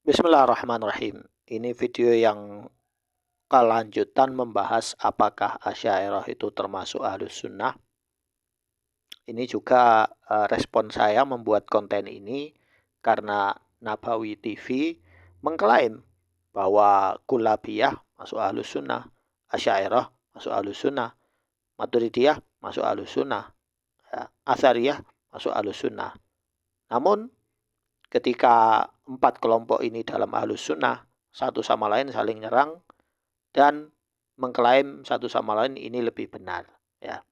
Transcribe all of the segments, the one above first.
Bismillahirrahmanirrahim. Ini video yang kelanjutan membahas apakah Asy'ariyah itu termasuk Ahlus Sunnah. Ini juga respon saya membuat konten ini karena Nabawi TV mengklaim bahwa Kullabiyah masuk Ahlus Sunnah, Asy'ariyah masuk Ahlus Sunnah, Maturidiyah masuk Ahlus Sunnah, ya, Atsariyah masuk Ahlus Sunnah. Namun ketika empat kelompok ini dalam Ahlus Sunnah, satu sama lain saling nyerang dan mengklaim satu sama lain ini lebih benar. Ya.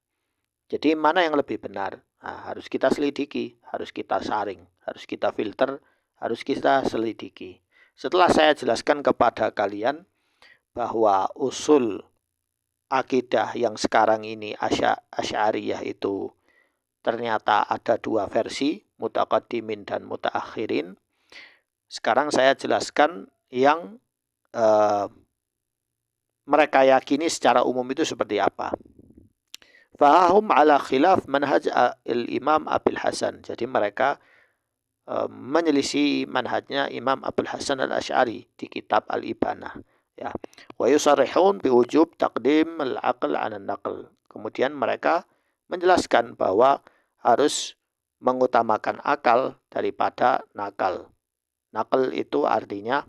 Jadi mana yang lebih benar? Nah, harus kita selidiki, harus kita saring, harus kita filter, harus kita selidiki. Setelah saya jelaskan kepada kalian bahwa usul akidah yang sekarang ini Asy'ariyah itu ternyata ada dua versi, mutaqaddimin dan mutaakhirin. Sekarang saya jelaskan yang mereka yakini secara umum itu seperti apa. Fahum ala khilaf manhaj al-Imam Abil Hasan. Jadi mereka menyelisih manhajnya Imam Abil Hasan al-Asy'ari di kitab Al-Ibanah. Ya. Wa yusarrihun biwujub taqdim al-aql 'ala an-naql. Kemudian mereka menjelaskan bahwa harus mengutamakan akal daripada nakal. Nakal itu artinya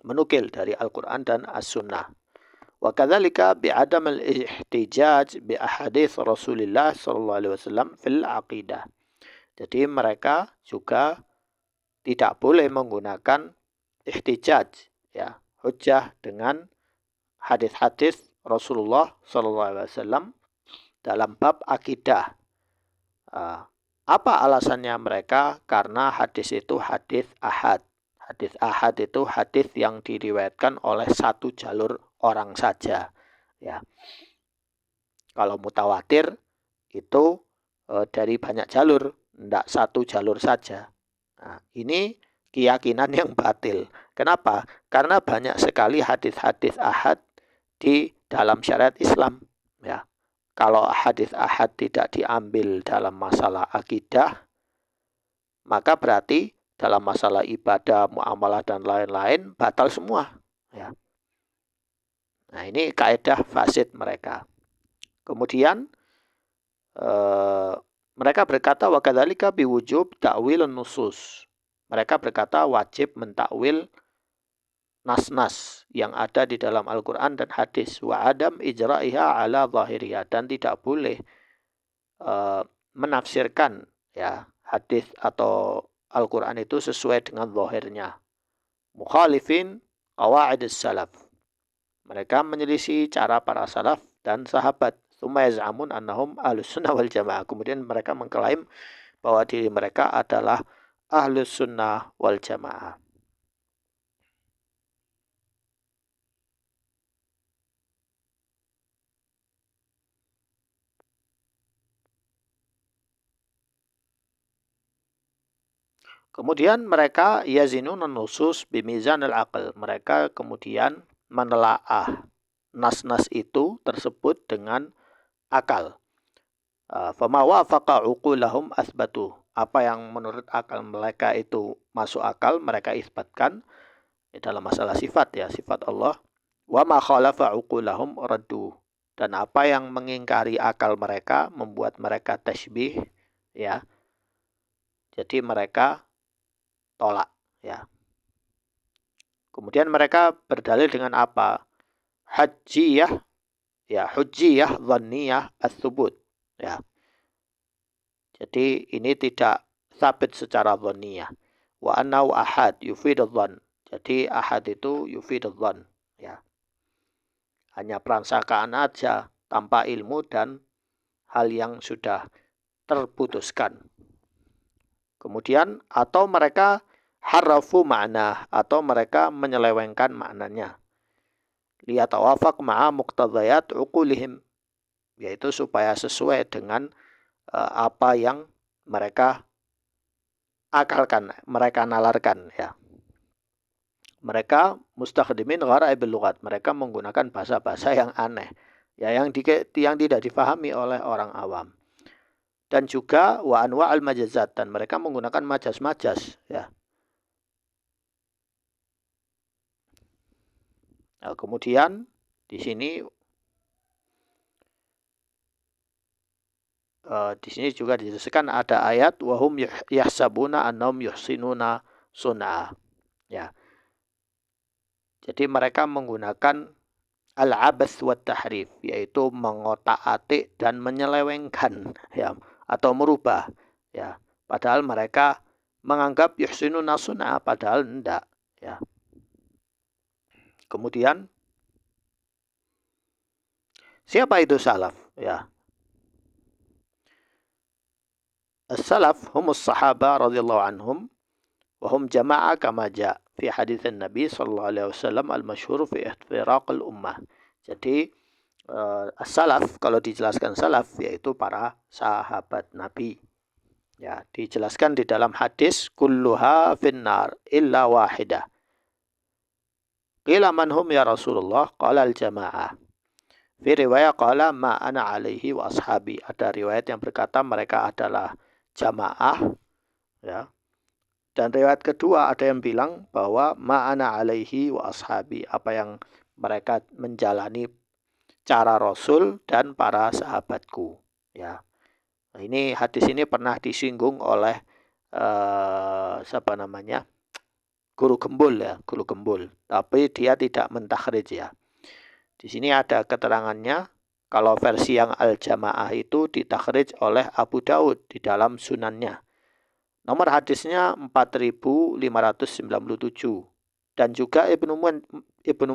menukil dari Al-Quran dan As-Sunnah. Wa kadzalika bi'adam al-ihtijaj bi ahadits Rasulillah sallallahu alaihi wasallam fil aqidah. Jadi mereka juga tidak boleh menggunakan ihtijaj, ya, hujjah dengan hadis-hadis Rasulullah sallallahu alaihi wasallam dalam bab akidah. Apa alasannya mereka? Karena hadis itu hadis ahad. Hadis ahad itu hadis yang diriwayatkan oleh satu jalur orang saja. Ya. Kalau mutawatir itu dari banyak jalur, tidak satu jalur saja. Nah, ini keyakinan yang batil. Kenapa? Karena banyak sekali hadis-hadis ahad di dalam syariat Islam. Ya. Kalau hadis ahad tidak diambil dalam masalah akidah, maka berarti dalam masalah ibadah, muamalah dan lain-lain batal semua. Ya. Nah, ini kaidah fasid mereka. Kemudian mereka berkata wa kadzalika biwujub ta'wil nusus. Mereka berkata wajib mentakwil nas-nas yang ada di dalam Al-Qur'an dan hadis wa adam ijra'iha ala zahiriha, dan tidak boleh menafsirkan, ya, hadis atau Al-Qur'an itu sesuai dengan zahirnya. Mukhalifin qawaidus salaf. Mereka menyelisih cara para salaf dan sahabat. Tsumma yaz'amun annahum ahlus sunnah wal jamaah. Kemudian mereka mengklaim bahwa diri mereka adalah ahlus sunnah wal jamaah. Kemudian mereka yazinun nusus bimizan al-aql. Mereka kemudian menelaah nas-nas itu tersebut dengan akal. Fama wafaqa uqulahum asbatu. Apa yang menurut akal mereka itu masuk akal, mereka isbatkan dalam masalah sifat, ya, sifat Allah. Wa ma khalafa uqulahum raddu. Dan apa yang mengingkari akal mereka, membuat mereka tasbih, ya. Jadi mereka tolak, ya. Kemudian mereka berdalil dengan apa? Hujjiyah, ya, hujjiyah dhanniyah ats-tsubut, ya. Jadi ini tidak sabit secara dhanniyah. Wa annahu ahad yufidudz dhann. Jadi ahad itu yufidudz dhann, ya. Hanya prasangkaan aja tanpa ilmu dan hal yang sudah terputuskan. Kemudian atau mereka harafu makna, atau mereka menyelewengkan maknanya. Liyatawafaq ma'a muqtadayat uqulihim, yaitu supaya sesuai dengan apa yang mereka akalkan, mereka nalarkan, ya. Mereka mustakhdimin ghara'ibil lughat, mereka menggunakan bahasa-bahasa yang aneh, ya, yang tidak difahami oleh orang awam. Dan juga wa anwa'al majazat, dan mereka menggunakan majas-majas, ya. Nah, kemudian di sini juga dijelaskan ada ayat wahum yahsabuna annahum yuhsinuna sun'a. Ya. Jadi mereka menggunakan al-abath wa tahrif, yaitu mengotak-atik dan menyelewengkan, ya, atau merubah, ya. Padahal mereka menganggap yuhsinuna sun'a, padahal enggak, ya. Kemudian siapa itu salaf? Ya. As-salaf humus sahaba radhiyallahu anhum wa hum jama'ah kama ja' fi hadits Nabi sallallahu alaihi wasallam al-masyhur fi ihtiraq al-ummah. Jadi as-salaf, kalau dijelaskan salaf, yaitu para sahabat Nabi. Ya, dijelaskan di dalam hadis kulluha finnar illa wahidah. Qila man hum ya Rasulullah? Qala al-jamaah. Fi riwayat qala ma ana alaihi wa ashabi. Ada riwayat yang berkata mereka adalah jamaah, ya. Dan riwayat kedua ada yang bilang bahwa ma ana alaihi wa ashabi, apa yang mereka menjalani cara Rasul dan para sahabatku, ya. Nah, ini hadis ini pernah disinggung oleh siapa namanya? Guru Gembul, ya, Guru Gembul. Tapi dia tidak mentakhrij, ya. Di sini ada keterangannya, kalau versi yang Al-Jamaah itu ditakhrij oleh Abu Daud di dalam sunannya. Nomor hadisnya 4597. Dan juga Ibnu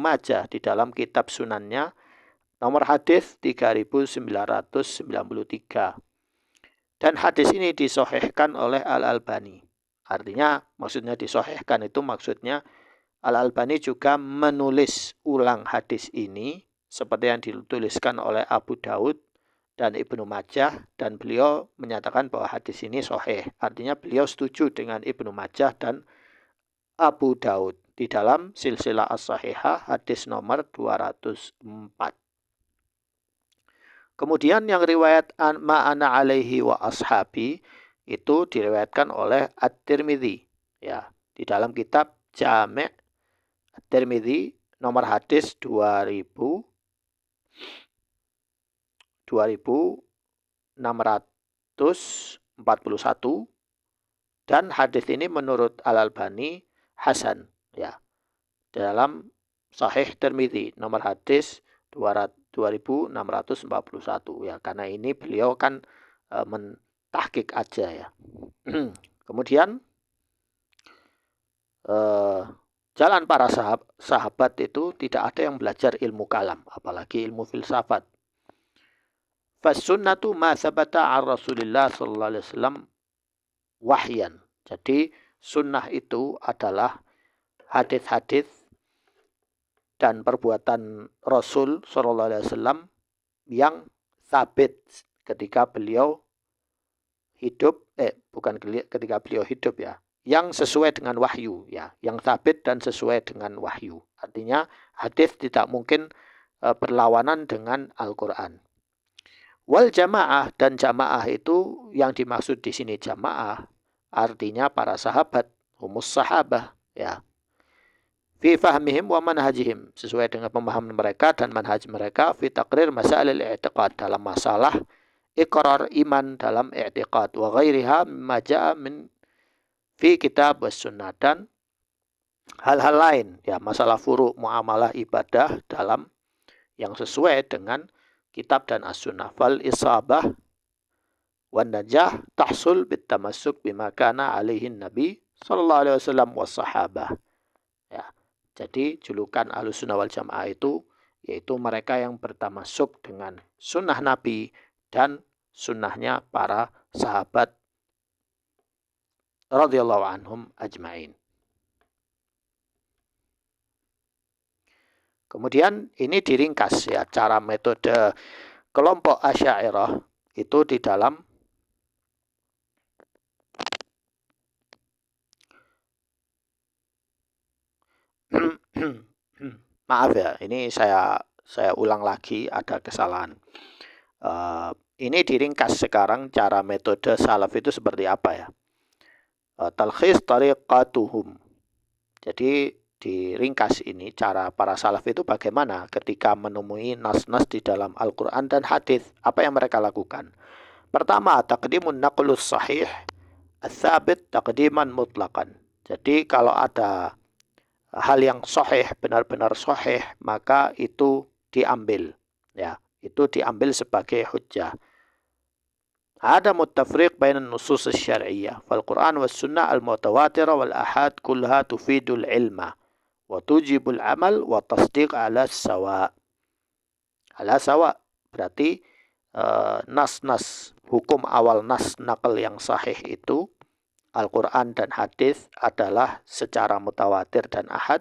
Majah di dalam kitab sunannya, nomor hadis 3993. Dan hadis ini disahihkan oleh Al-Albani. Artinya, maksudnya disahihkan itu maksudnya Al-Albani juga menulis ulang hadis ini seperti yang dituliskan oleh Abu Daud dan Ibnu Majah, dan beliau menyatakan bahwa hadis ini sahih. Artinya beliau setuju dengan Ibnu Majah dan Abu Daud di dalam silsilah as-sahihah hadis nomor 204. Kemudian yang riwayat ma'ana alaihi wa ashabi itu diriwayatkan oleh At-Tirmidzi, ya, di dalam kitab Jami' At-Tirmidzi nomor hadis 2641, dan hadis ini menurut Al-Albani hasan, ya, dalam Sahih Tirmidzi nomor hadis 2641, ya, karena ini beliau kan mentahqiq aja, ya. Kemudian jalan para sahabat itu tidak ada yang belajar ilmu kalam, apalagi ilmu filsafat. Fas-sunnatu ma sabata an Rasulillah sallallahu alaihi wasallam wahyan. Jadi sunnah itu adalah hadis-hadis dan perbuatan Rasul sallallahu alaihi wasallam yang sabit ketika beliau hidup, bukan ketika beliau hidup, ya, yang sesuai dengan wahyu, ya, yang sabit dan sesuai dengan wahyu. Artinya hadis tidak mungkin berlawanan dengan Al-Qur'an. Wal jamaah, dan jamaah itu yang dimaksud di sini jamaah artinya para sahabat, humus sahabah, ya. Fi fahmihim wa manhajihim, sesuai dengan pemahaman mereka dan manhaj mereka, fi taqrir masail al-i'tiqad, dalam masalah iqrar iman dalam i'tiqad, wa ghairiha mimma ja'a min fi kitab was sunnah, dan hal-hal lain, ya, masalah furu' muamalah ibadah dalam yang sesuai dengan kitab dan as-sunnah. Fal isabah wan najah tahsul bit tamassuk bima kana alaihi nabi sallallahu alaihi wasallam was sahabah, ya. Jadi julukan Ahlussunnah wal Jamaah itu yaitu mereka yang bertamasuk dengan sunnah Nabi dan sunnahnya para sahabat radhiyallahu anhum ajma'in. Kemudian ini diringkas, ya, cara metode kelompok Asy'ariyah itu di dalam maaf, ya, ini saya ulang lagi, ada kesalahan. Ini diringkas sekarang cara metode salaf itu seperti apa, ya. Talkhis tariqatuhum. Jadi diringkas ini, cara para salaf itu bagaimana ketika menemui nas-nas di dalam Al-Quran dan hadis, apa yang mereka lakukan. Pertama, taqdimun naqlus sahih ats-tsabit taqdiman mutlaqan. Jadi kalau ada hal yang sahih, benar-benar sahih, maka itu diambil, ya, itu diambil sebagai hujjah. Ada mutafriq bain an-nusus asy-syar'iyyah fal Qur'an was sunnah al-mutawatirah wal ahad kullaha tufidul ilma wa tujibul amal wa tasdiq ala sawa. Ala sawa berarti nas-nas hukum awal nas nakal yang sahih itu Al-Quran dan hadis adalah secara mutawatir dan ahad,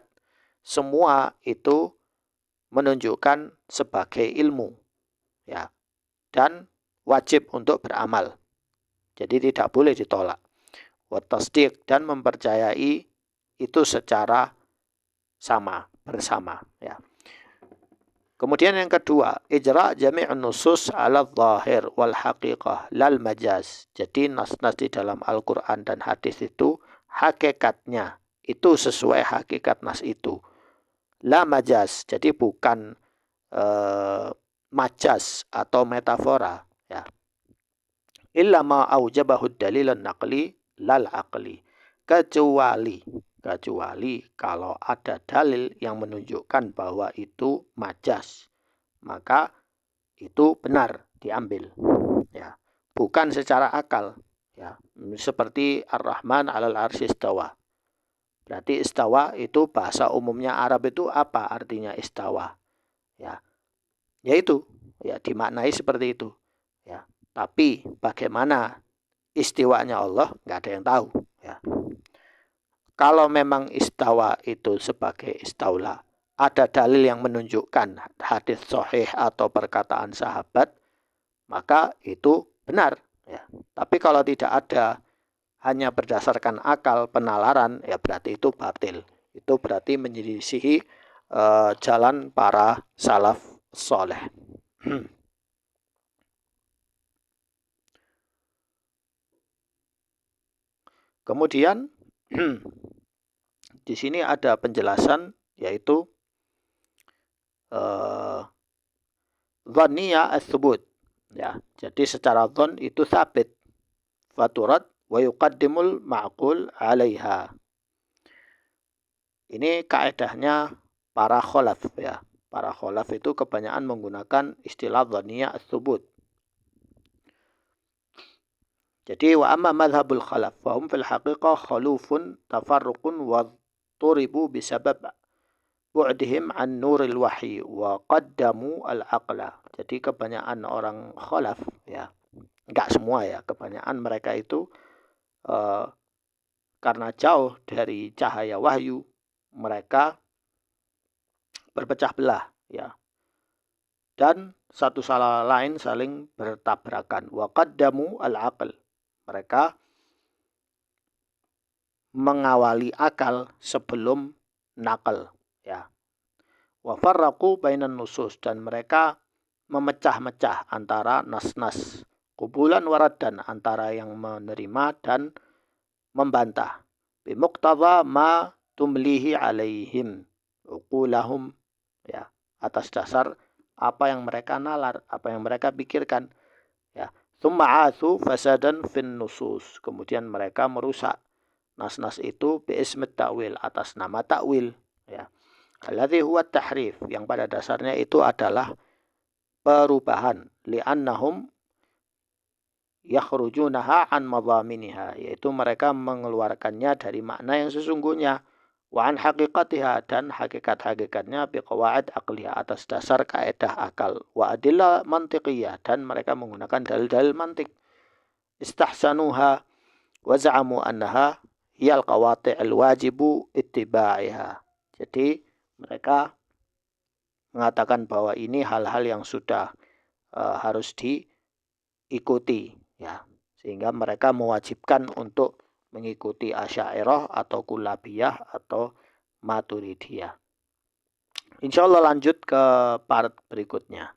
semua itu menunjukkan sebagai ilmu, ya, dan wajib untuk beramal. Jadi tidak boleh ditolak. Wa tasdiq, dan mempercayai itu secara bersama, ya. Kemudian yang kedua, ijra' jami'un nusus 'ala dhahir wal haqiqah lal majaz. Jadi nas-nas di dalam Al-Qur'an dan hadis itu hakikatnya itu sesuai hakikat nas itu. La majaz, jadi bukan majaz atau metafora, ya. Illa ma aujabahu dalil naqli lal aqli. Kecuali kalau ada dalil yang menunjukkan bahwa itu majas, maka itu benar diambil, ya, bukan secara akal, ya. Seperti Ar-Rahman 'alal 'arsy istawa. Berarti istawa itu bahasa umumnya Arab itu apa artinya istawa, ya, yaitu, ya, dimaknai seperti itu, ya. Tapi bagaimana istiwanya Allah nggak ada yang tahu, ya. Kalau memang istawa itu sebagai istaula, ada dalil yang menunjukkan hadis sahih atau perkataan sahabat, maka itu benar, ya. Tapi kalau tidak ada, hanya berdasarkan akal penalaran, ya berarti itu batil. Itu berarti menyelisihi jalan para salaf soleh. Kemudian di sini ada penjelasan, yaitu dhanniyah ats-tsubut, ya. Jadi secara dhon itu sabit, faturat wa yuqaddimul ma'qul 'alaiha. Ini kaedahnya para khalaf, ya. Para khalaf itu kebanyakan menggunakan istilah dhanniyah ats-tsubut. Jadi wa amma madhabul khalaf fa hum fil haqiqah khalufun tafarruqun wa turibu bisabab bu'dihim an nuril wahyi wa qaddamu al-aqla. Jadi kebanyakan orang khalaf, ya, enggak semua, ya, kebanyakan mereka itu karena jauh dari cahaya wahyu, mereka berpecah belah, ya, dan satu sama lain saling bertabrakan. Wa qaddamu al-aql, mereka mengawali akal sebelum nakal, ya. Wa farraqu bainan nusus, dan mereka memecah-mecah antara nas-nas, kubulan waraddan, antara yang menerima dan membantah. Bimuqtadha ma tumlihi alaihim uqulahum, ya, atas dasar apa yang mereka nalar, apa yang mereka pikirkan, ya. Tsumma athu fasadan fin nusus, kemudian mereka merusak nas-nas itu biismit ta'wil, atas nama ta'wil, ya. Alladzi huwa tahrif, yang pada dasarnya itu adalah perubahan, li'annahum yakhrujunaha an madhaminiha, yaitu mereka mengeluarkannya dari makna yang sesungguhnya, wa an haqiqatiha, dan hakikat-hakikatnya biqawaid aqliyah, atas dasar kaedah akal, wa adillah mantiqiyah, dan mereka menggunakan dalil-dalil mantik. Istahsanuha wa za'amu annaha hiyal qawati'il wajibu ittiba'iha. Jadi mereka mengatakan bahwa ini hal-hal yang sudah harus diikuti, ya, sehingga mereka mewajibkan untuk mengikuti Asy'ariyah atau Kullabiyah atau Maturidiyah. Insyaallah lanjut ke part berikutnya.